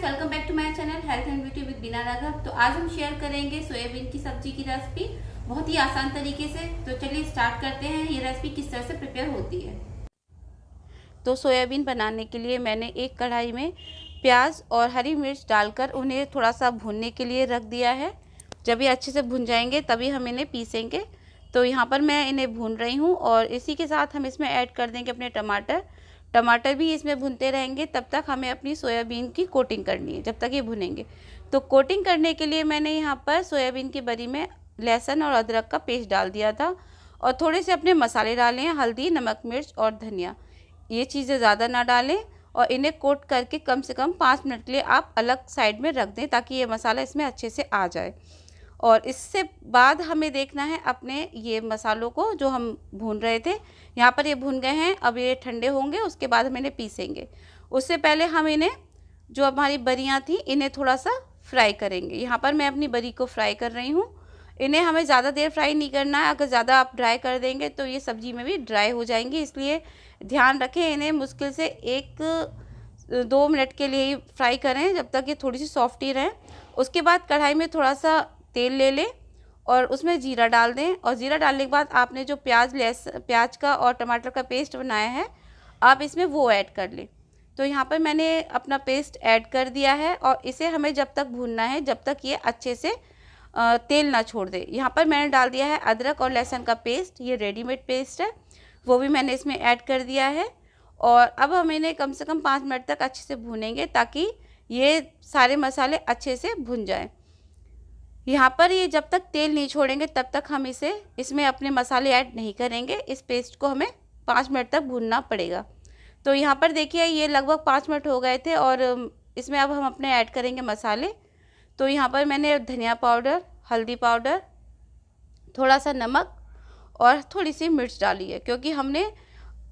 Friends, welcome back to my channel health and beauty with Bina Raghav. तो आज हम share करेंगे सोयाबीन की सब्जी की रेसिपी बहुत ही आसान तरीके से। तो चलिए स्टार्ट करते हैं ये रेसिपी किस तरह से प्रिपेयर होती है। तो सोयाबीन बनाने के लिए मैंने एक कढ़ाई में प्याज और हरी मिर्च डालकर उन्हें थोड़ा सा भूनने के लिए रख दिया है। जब ये अच्छे से भुन जाएंगे तभी हम इन्हें पीसेंगे। तो यहाँ पर मैं इन्हें भून रही हूँ और इसी के साथ हम इसमें ऐड कर देंगे अपने टमाटर भी इसमें भुनते रहेंगे। तब तक हमें अपनी सोयाबीन की कोटिंग करनी है, जब तक ये भुनेंगे। तो कोटिंग करने के लिए मैंने यहाँ पर सोयाबीन की बरी में लहसुन और अदरक का पेस्ट डाल दिया था और थोड़े से अपने मसाले डाले हैं, हल्दी, नमक, मिर्च और धनिया। ये चीज़ें ज़्यादा ना डालें और इन्हें कोट करके कम से कम 5 मिनट के लिए आप अलग साइड में रख दें ताकि ये मसाला इसमें अच्छे से आ जाए। और इससे बाद हमें देखना है अपने ये मसालों को जो हम भून रहे थे। यहाँ पर ये भून गए हैं, अब ये ठंडे होंगे, उसके बाद हम इन्हें पीसेंगे। उससे पहले हम इन्हें जो हमारी बरियाँ थी इन्हें थोड़ा सा फ्राई करेंगे। यहाँ पर मैं अपनी बरी को फ्राई कर रही हूँ। इन्हें हमें ज़्यादा देर फ्राई नहीं करना है, अगर ज़्यादा आप ड्राई कर देंगे तो ये सब्ज़ी में भी ड्राई हो जाएंगी। इसलिए ध्यान रखें, इन्हें मुश्किल से 1-2 मिनट के लिए ही फ्राई करें जब तक ये थोड़ी सी सॉफ्ट ही रहें। उसके बाद कढ़ाई में थोड़ा सा तेल ले लें और उसमें जीरा डाल दें। और जीरा डालने के बाद आपने जो प्याज का और टमाटर का पेस्ट बनाया है आप इसमें वो ऐड कर लें। तो यहाँ पर मैंने अपना पेस्ट ऐड कर दिया है और इसे हमें जब तक भूनना है जब तक ये अच्छे से तेल ना छोड़ दे। यहाँ पर मैंने डाल दिया है अदरक और लहसुन का पेस्ट, ये रेडीमेड पेस्ट है, वो भी मैंने इसमें ऐड कर दिया है। और अब हम इन्हें कम से कम 5 मिनट तक अच्छे से भूनेंगे ताकि ये सारे मसाले अच्छे से भुन जाएं। यहाँ पर ये जब तक तेल नहीं छोड़ेंगे तब तक हम इसमें अपने मसाले ऐड नहीं करेंगे। इस पेस्ट को हमें 5 मिनट तक भूनना पड़ेगा। तो यहाँ पर देखिए ये लगभग 5 मिनट हो गए थे और इसमें अब हम अपने ऐड करेंगे मसाले। तो यहाँ पर मैंने धनिया पाउडर, हल्दी पाउडर, थोड़ा सा नमक और थोड़ी सी मिर्च डाली है, क्योंकि हमने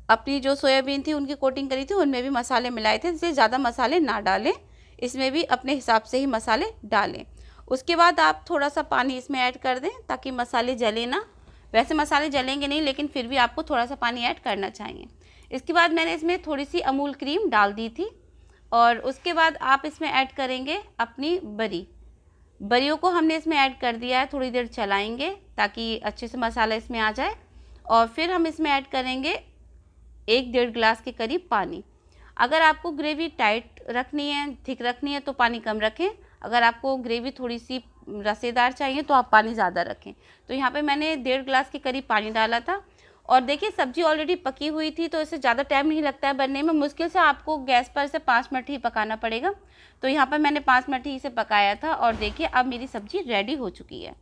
अपनी जो सोयाबीन थी उनकी कोटिंग करी थी उनमें भी मसाले मिलाए थे, इसलिए ज़्यादा मसाले ना डालें, इसमें भी अपने हिसाब से ही मसाले डालें। उसके बाद आप थोड़ा सा पानी इसमें ऐड कर दें ताकि मसाले जले ना। वैसे मसाले जलेंगे नहीं, लेकिन फिर भी आपको थोड़ा सा पानी ऐड करना चाहिए। इसके बाद मैंने इसमें थोड़ी सी अमूल क्रीम डाल दी थी और उसके बाद आप इसमें ऐड करेंगे अपनी बरियों को हमने इसमें ऐड कर दिया है। थोड़ी देर चलाएंगे ताकि अच्छे से मसाला इसमें आ जाए और फिर हम इसमें ऐड करेंगे 1-1.5 गिलास के करीब पानी। अगर आपको ग्रेवी टाइट रखनी है, थिक रखनी है तो पानी कम रखें। अगर आपको ग्रेवी थोड़ी सी रसेदार चाहिए तो आप पानी ज़्यादा रखें। तो यहाँ पे मैंने 1.5 गिलास के करीब पानी डाला था। और देखिए सब्जी ऑलरेडी पकी हुई थी तो इससे ज़्यादा टाइम नहीं लगता है बनने में, मुश्किल से आपको गैस पर इसे 5 मिनट ही पकाना पड़ेगा। तो यहाँ पर मैंने 5 मिनट ही इसे पकाया था और देखिए अब मेरी सब्जी रेडी हो चुकी है।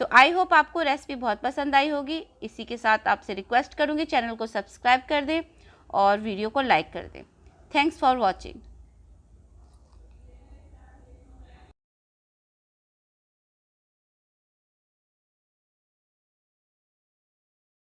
तो आई होप आपको रेसिपी बहुत पसंद आई होगी। इसी के साथ आपसे रिक्वेस्ट करूँगी चैनल को सब्सक्राइब कर दें और वीडियो को लाइक कर दें। Thanks for watching.